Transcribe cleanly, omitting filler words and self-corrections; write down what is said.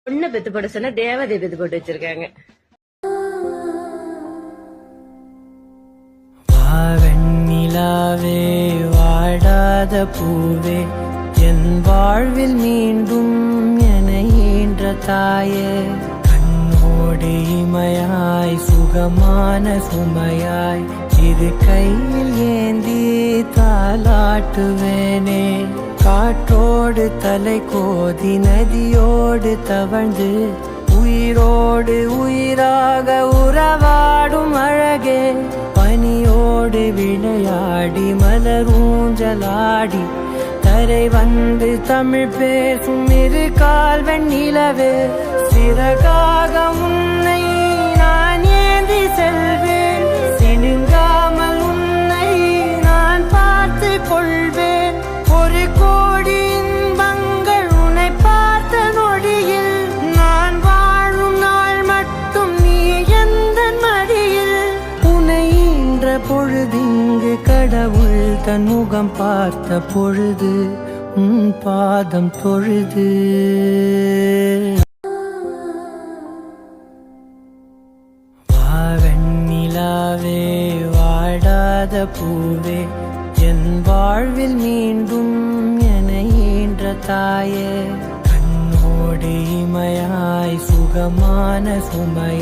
பொண்ணை பெத்து போட சொன்னா தேவதை பெத்து போட்டு வச்சிருக்காங்க. வெண்ணிலாவே வாடாத பூவே என் வாழ்வில் மீண்டும் என ஈன்ற தாயே, கண்ணோடு இமையாய் சுகமான சுமையாய் இரு கையில் ஏந்தி தாலாட்டுவேனே. காற்றோடு தலை கோதி நதியோடு தவழ்ந்து உயிரோடு உயிராக உறவாடும் அழகே, பனியோடு விளையாடி மலரூஞ்சலாடி தரை வந்து தமிழ் பேசும் இரு கால் வெண்ணிலவே, சிறகாக உன்னை நான் ஏந்தி செல்வேன், சினுங்காமல் உன்னை நான் பார்த்து கொள்வேன். ஒரு கோடி இன்பங்கள் உன்னை பார்த்த நொடியில், நான் வாழும் நாள் மட்டும் நீ எந்த மடியில். உன்னை ஈன்ற பொழுதிங்கு கடவுள் தன் முகம் பார்த்த பொழுது உன் பாதம் தொழுது. வெண்ணிலாவே வாடாத பூவே என் வாழ்வில் மீண்டும் என ஈன்ற தாயே, கண்ணோடு இமையாய் சுகமான சுமையாய்